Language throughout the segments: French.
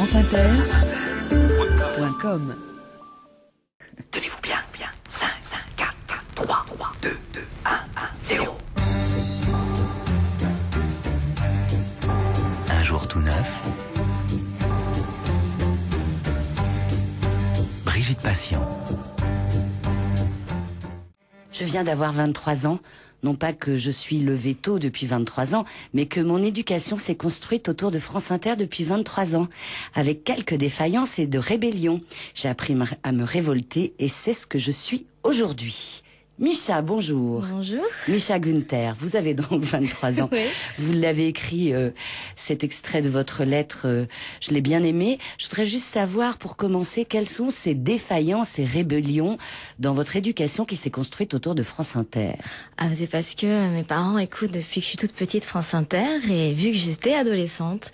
franceinter.com. Tenez-vous bien, 5, 4, 3, 2, 1, 0. Un jour tout neuf. Brigitte Passion. Je viens d'avoir 23 ans. Non pas que je suis levée tôt depuis 23 ans, mais que mon éducation s'est construite autour de France Inter depuis 23 ans, avec quelques défaillances et de rébellions. J'ai appris à me révolter et c'est ce que je suis aujourd'hui. Micha, bonjour. Bonjour. Micha Günther, vous avez donc 23 ans. Oui. Vous l'avez écrit, cet extrait de votre lettre, je l'ai bien aimé. Je voudrais juste savoir, pour commencer, quelles sont ces défaillances et rébellions dans votre éducation qui s'est construite autour de France Inter. Ah, c'est parce que mes parents écoutent depuis que je suis toute petite France Inter et vu que j'étais adolescente,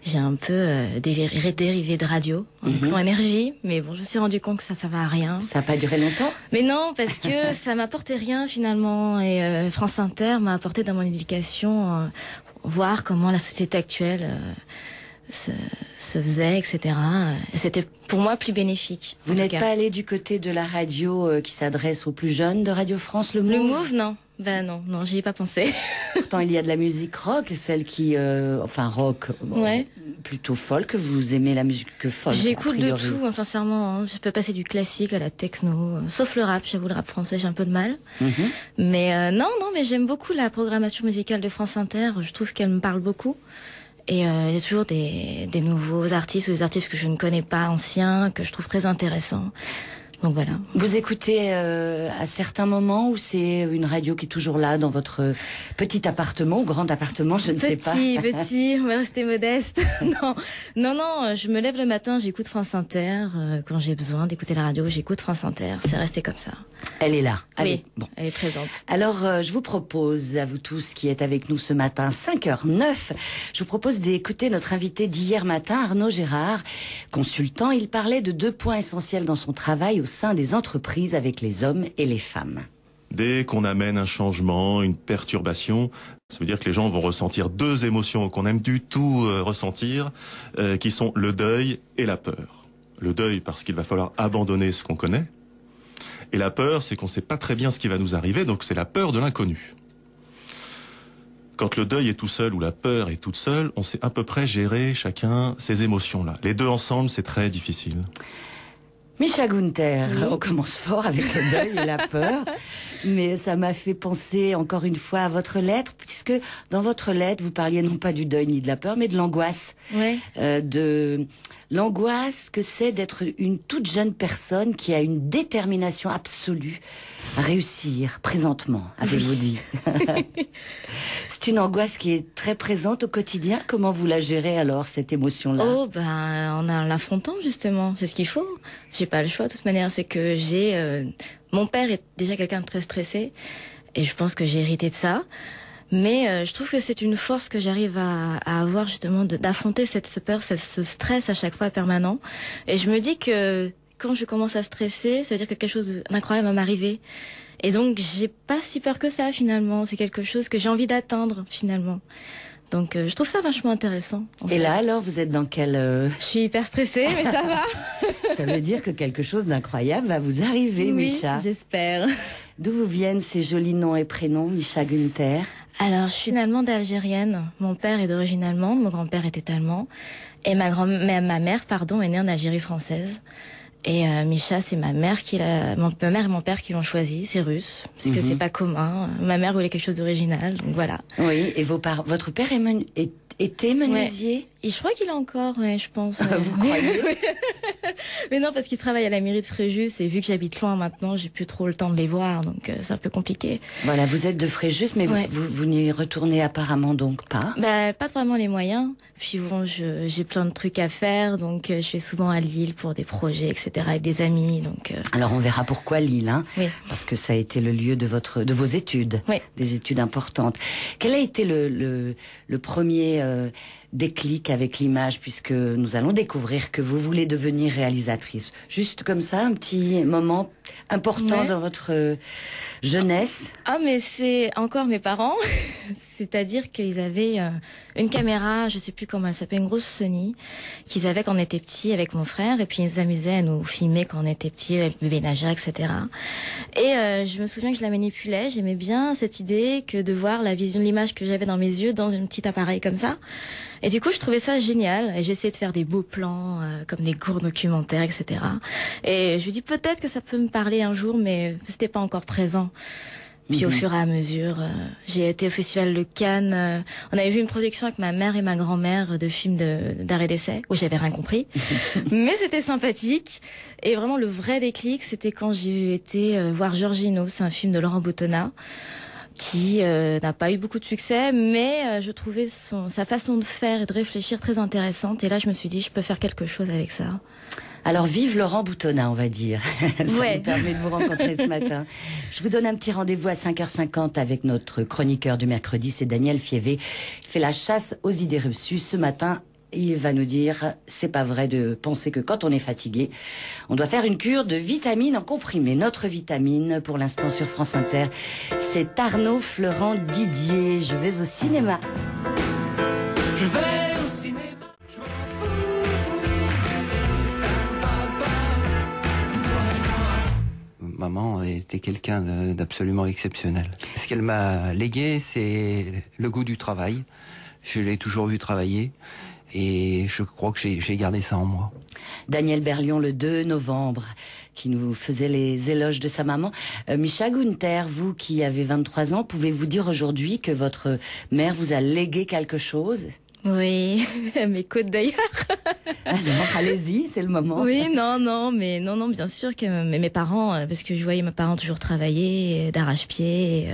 j'ai un peu dérivé de radio en écoutant Énergie, mais bon, je me suis rendu compte que ça va à rien. Ça n'a pas duré longtemps? Mais non, parce que ça m'apportait rien finalement et France Inter m'a apporté dans mon éducation voir comment la société actuelle se faisait, etc. Et c'était pour moi plus bénéfique. Vous n'êtes pas allé du côté de la radio qui s'adresse aux plus jeunes de Radio France, le Move? Le Move, non. Ben non, j'y ai pas pensé. Pourtant, il y a de la musique rock, celle qui, enfin rock, ouais, plutôt folk. Vous aimez la musique folk? J'écoute de tout, hein, sincèrement. Hein. Je peux passer du classique à la techno, sauf le rap. J'avoue, le rap français, j'ai un peu de mal. Mais non, mais j'aime beaucoup la programmation musicale de France Inter. Je trouve qu'elle me parle beaucoup. Et il y a toujours des nouveaux artistes ou des artistes que je ne connais pas, anciens, que je trouve très intéressants. Donc voilà. Vous écoutez à certains moments ou c'est une radio qui est toujours là dans votre petit appartement ou grand appartement, je ne sais pas. Petit, on va rester modeste. Non, je me lève le matin, j'écoute France Inter. Quand j'ai besoin d'écouter la radio, j'écoute France Inter. C'est resté comme ça. Elle est là. Allez, oui, bon. Elle est présente. Alors, je vous propose, à vous tous qui êtes avec nous ce matin, 5h09, je vous propose d'écouter notre invité d'hier matin, Arnaud Gérard. Consultant, il parlait de 2 points essentiels dans son travail au sein des entreprises avec les hommes et les femmes. Dès qu'on amène un changement, une perturbation, ça veut dire que les gens vont ressentir 2 émotions qu'on aime du tout ressentir, qui sont le deuil et la peur. Le deuil parce qu'il va falloir abandonner ce qu'on connaît, et la peur c'est qu'on ne sait pas très bien ce qui va nous arriver, donc c'est la peur de l'inconnu. Quand le deuil est tout seul ou la peur est toute seule, on sait à peu près gérer chacun ces émotions-là. Les 2 ensemble, c'est très difficile. Micha Günther, oui. On commence fort avec le deuil et la peur, mais ça m'a fait penser encore une fois à votre lettre, puisque dans votre lettre, vous parliez non pas du deuil ni de la peur, mais de l'angoisse. Ouais. De l'angoisse que c'est d'être une toute jeune personne qui a une détermination absolue à réussir présentement, avez-vous dit. C'est une angoisse qui est très présente au quotidien. Comment vous la gérez alors, cette émotion-là? Oh, en l'affrontant justement, c'est ce qu'il faut. J'ai pas le choix de toute manière, c'est que mon père est déjà quelqu'un de très stressé et je pense que j'ai hérité de ça. Mais je trouve que c'est une force que j'arrive à avoir justement d'affronter cette peur, ce stress à chaque fois permanent. Et je me dis que quand je commence à stresser, ça veut dire que quelque chose d'incroyable va m'arriver. Et donc j'ai pas si peur que ça finalement. C'est quelque chose que j'ai envie d'atteindre finalement. Donc je trouve ça vachement intéressant. Et là alors, vous êtes dans quel... Je suis hyper stressée, mais ça va. Ça veut dire que quelque chose d'incroyable va vous arriver, oui, Micha. J'espère. D'où vous viennent ces jolis noms et prénoms, Micha Günther? Alors, je suis une Allemande algérienne. Mon père est d'origine allemande, mon grand-père était allemand. Et ma mère, est née en Algérie française. Et Micha, c'est ma mère et mon père qui l'ont choisi, c'est russe, parce que c'est pas commun. Ma mère voulait quelque chose d'original, donc voilà. Oui, et votre père était menuisier? Ouais. Et je crois qu'il a encore, je pense. Vous croyez? Mais non, parce qu'il travaille à la mairie de Fréjus, et vu que j'habite loin maintenant, j'ai plus trop le temps de les voir, donc c'est un peu compliqué. Voilà, vous êtes de Fréjus, mais vous n'y retournez apparemment donc pas? Pas vraiment les moyens. Puis bon, j'ai plein de trucs à faire, donc je vais souvent à Lille pour des projets, etc., avec des amis, donc... Alors on verra pourquoi Lille, hein? Oui. Parce que ça a été le lieu de vos études, oui. Des études importantes. Quel a été le premier déclic avec l'image, puisque nous allons découvrir que vous voulez devenir réalisatrice? Juste comme ça, un petit moment important dans votre jeunesse. Ah, mais c'est encore mes parents. C'est-à-dire qu'ils avaient une caméra, je sais plus comment elle s'appelle, une grosse Sony qu'ils avaient quand on était petits avec mon frère, et puis ils nous amusaient à nous filmer quand on était petits, avec le bébé nageur, etc. Et je me souviens que je la manipulais, j'aimais bien cette idée que de voir la vision de l'image que j'avais dans mes yeux dans un petit appareil comme ça. Et du coup, je trouvais ça génial. Et j'essayais de faire des beaux plans, comme des courts documentaires, etc. Et je lui dis peut-être que ça peut me parler un jour, mais c'était pas encore présent. Puis au fur et à mesure, j'ai été au Festival de Cannes. On avait vu une projection avec ma mère et ma grand-mère de films d'art et d'essai, où j'avais rien compris. Mais c'était sympathique. Et vraiment, le vrai déclic, c'était quand j'ai été voir Georgino. C'est un film de Laurent Boutonnat, qui n'a pas eu beaucoup de succès, mais je trouvais sa façon de faire et de réfléchir très intéressante. Et là, je me suis dit, je peux faire quelque chose avec ça. Alors, vive Laurent Boutonnat, on va dire. Ça me permet de vous rencontrer ce matin. Je vous donne un petit rendez-vous à 5h50 avec notre chroniqueur du mercredi, c'est Daniel Fievé. Il fait la chasse aux idées reçues. Ce matin, il va nous dire, c'est pas vrai de penser que quand on est fatigué, on doit faire une cure de vitamines en comprimé. Notre vitamine, pour l'instant sur France Inter, c'est Arnaud Florent Didier. Je vais au cinéma. Je vais au cinéma. Maman était quelqu'un d'absolument exceptionnel. Ce qu'elle m'a légué, c'est le goût du travail. Je l'ai toujours vu travailler et je crois que j'ai gardé ça en moi. Daniel Berlion, le 2 novembre, qui nous faisait les éloges de sa maman. Micha Gunther, vous qui avez 23 ans, pouvez-vous dire aujourd'hui que votre mère vous a légué quelque chose ? Oui, elle m'écoute d'ailleurs. Alors, allez-y, c'est le moment. Oui, non, bien sûr que mes parents, parce que je voyais mes parents toujours travailler d'arrache-pied.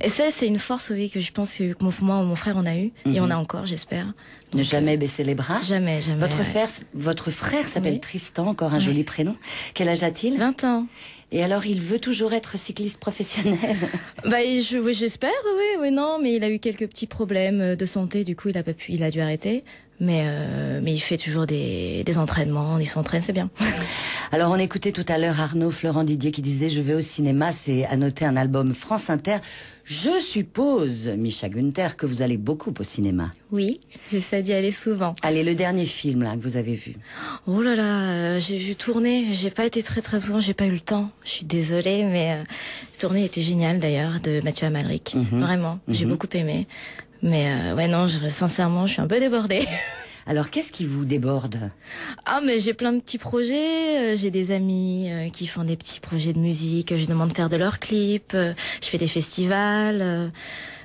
Et ça, c'est une force, oui, que je pense que moi, mon frère, on a eu, et on a encore, j'espère. Ne jamais baisser les bras. Jamais. Votre frère s'appelle Tristan, encore un joli prénom. Quel âge a-t-il ? 20 ans. Et alors, il veut toujours être cycliste professionnel ? Oui, j'espère, oui, non, mais il a eu quelques petits problèmes de santé, du coup, il a dû arrêter. Mais il fait toujours des entraînements, il s'entraîne, c'est bien. Alors, on écoutait tout à l'heure Arnaud Florent Didier qui disait « Je vais au cinéma », c'est à noter un album France Inter. Je suppose, Micha Gunther, que vous allez beaucoup au cinéma. Oui, j'essaie d'y aller souvent. Allez, le dernier film là que vous avez vu. Oh là là, j'ai vu tourner, j'ai pas été très souvent, j'ai pas eu le temps. Je suis désolée, mais tourner était génial d'ailleurs, de Mathieu Amalric. Vraiment, j'ai beaucoup aimé. Mais sincèrement, je suis un peu débordée. Alors, qu'est-ce qui vous déborde ? Ah, mais j'ai plein de petits projets. J'ai des amis qui font des petits projets de musique. Je demande de faire de leurs clips. Je fais des festivals.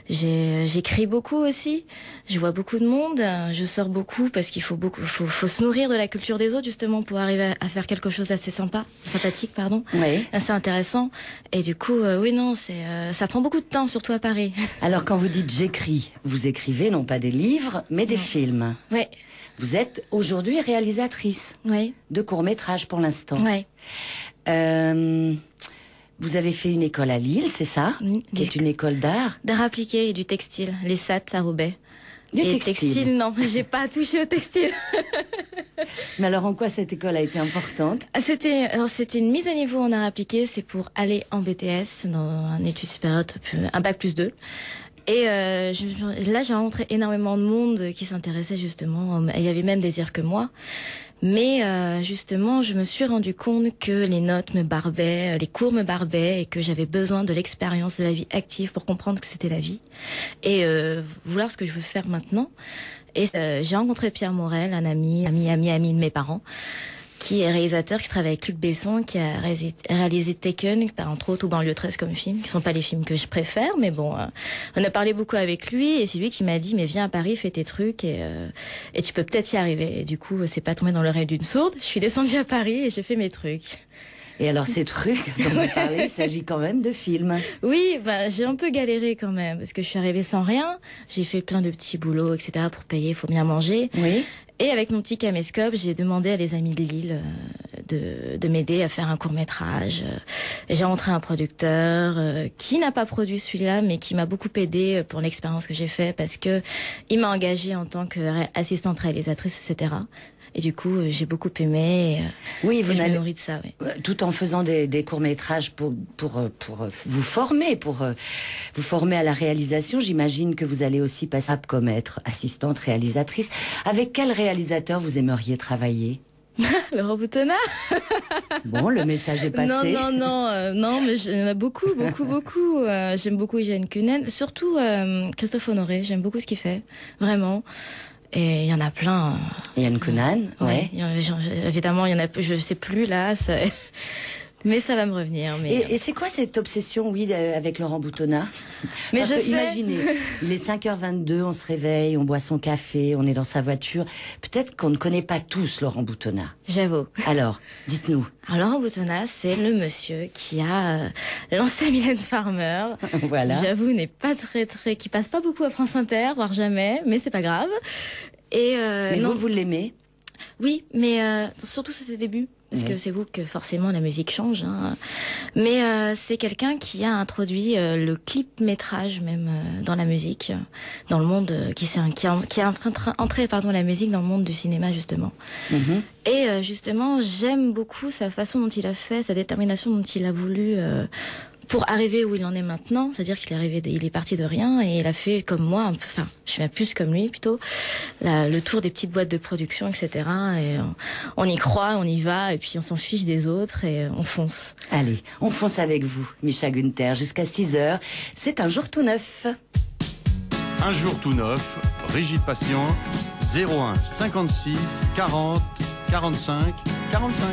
J'écris beaucoup aussi. Je vois beaucoup de monde. Je sors beaucoup parce qu'il faut se nourrir de la culture des autres justement pour arriver à faire quelque chose d'assez sympathique, pardon. Oui. Assez intéressant. Et du coup, ça prend beaucoup de temps, surtout à Paris. Alors, quand vous dites j'écris, vous écrivez non pas des livres, mais des films. Oui. Vous êtes aujourd'hui réalisatrice de courts-métrages pour l'instant. Oui. Vous avez fait une école à Lille, c'est ça ? Qui est une école d'art ? D'art appliqué et du textile, les SAT à Roubaix. Du textile, non, j'ai pas touché au textile. Mais alors, en quoi cette école a été importante ? C'était une mise à niveau en art appliqué, c'est pour aller en BTS, dans un étude supérieure, un bac+2. Et là, j'ai rencontré énormément de monde qui s'intéressait justement. Il y avait même des que moi. Mais justement, je me suis rendu compte que les notes me barbaient, les cours me barbaient, et que j'avais besoin de l'expérience de la vie active pour comprendre que c'était la vie et vouloir ce que je veux faire maintenant. Et j'ai rencontré Pierre Morel, un ami de mes parents, qui est réalisateur, qui travaille avec Luc Besson, qui a réalisé Taken, entre autres, ou Banlieue 13 comme film, qui sont pas les films que je préfère, mais bon, on a parlé beaucoup avec lui, et c'est lui qui m'a dit, mais viens à Paris, fais tes trucs, et tu peux peut-être y arriver. Et du coup, c'est pas tombé dans l'oreille d'une sourde, je suis descendue à Paris et j'ai fait mes trucs. Et alors, ces trucs dont vous parlez, il s'agit quand même de films. Oui, j'ai un peu galéré quand même, parce que je suis arrivée sans rien, j'ai fait plein de petits boulots, etc., pour payer, il faut bien manger. Oui. Et avec mon petit caméscope, j'ai demandé à des amis de Lille de m'aider à faire un court-métrage. J'ai rencontré un producteur qui n'a pas produit celui-là, mais qui m'a beaucoup aidé pour l'expérience que j'ai faite, parce que il m'a engagée en tant qu'assistante réalisatrice, etc. Et du coup, j'ai beaucoup aimé. Oui, vous et je me n'allez nourris de ça. Oui. tout en faisant des courts-métrages pour vous former, vous former à la réalisation. J'imagine que vous allez aussi passer comme être assistante réalisatrice. Avec quel réalisateur vous aimeriez travailler? Laurent Boutonnat. Bon, le message est passé. Non, mais il y en a beaucoup. J'aime beaucoup Eugène Cunen, surtout Christophe Honoré. J'aime beaucoup ce qu'il fait, vraiment. Et il y en a plein. Yann Cunan, ouais. Évidemment, il y en a. Je sais plus là. Mais ça va me revenir. Mais... Et c'est quoi cette obsession, oui, avec Laurent Boutonnat? Mais je sais. Imaginez, il est 5h22, on se réveille, on boit son café, on est dans sa voiture. Peut-être qu'on ne connaît pas tous Laurent Boutonnat. J'avoue. Alors, dites-nous. Alors, Laurent Boutonnat, c'est le monsieur qui a lancé Mylène Farmer. Voilà. J'avoue, n'est pas qui passe pas beaucoup à France Inter, voire jamais, mais c'est pas grave. Et mais non. vous l'aimez? Oui, mais surtout sur ses débuts. Parce que c'est vous que forcément la musique change. Hein. Mais c'est quelqu'un qui a introduit le clip-métrage même dans la musique, dans le monde, qui a entré la musique dans le monde du cinéma justement. Et justement, j'aime beaucoup sa façon dont il a fait, sa détermination dont il a voulu... pour arriver où il en est maintenant, c'est-à-dire il est parti de rien et il a fait comme moi, un peu, enfin, je fais plus comme lui plutôt, le tour des petites boîtes de production, etc. Et on y croit, on y va, et puis on s'en fiche des autres et on fonce. Allez, on fonce avec vous, Micha Günther, jusqu'à 6h. C'est un jour tout neuf. Un jour tout neuf, Brigitte Patient, 01 56 40 45 45.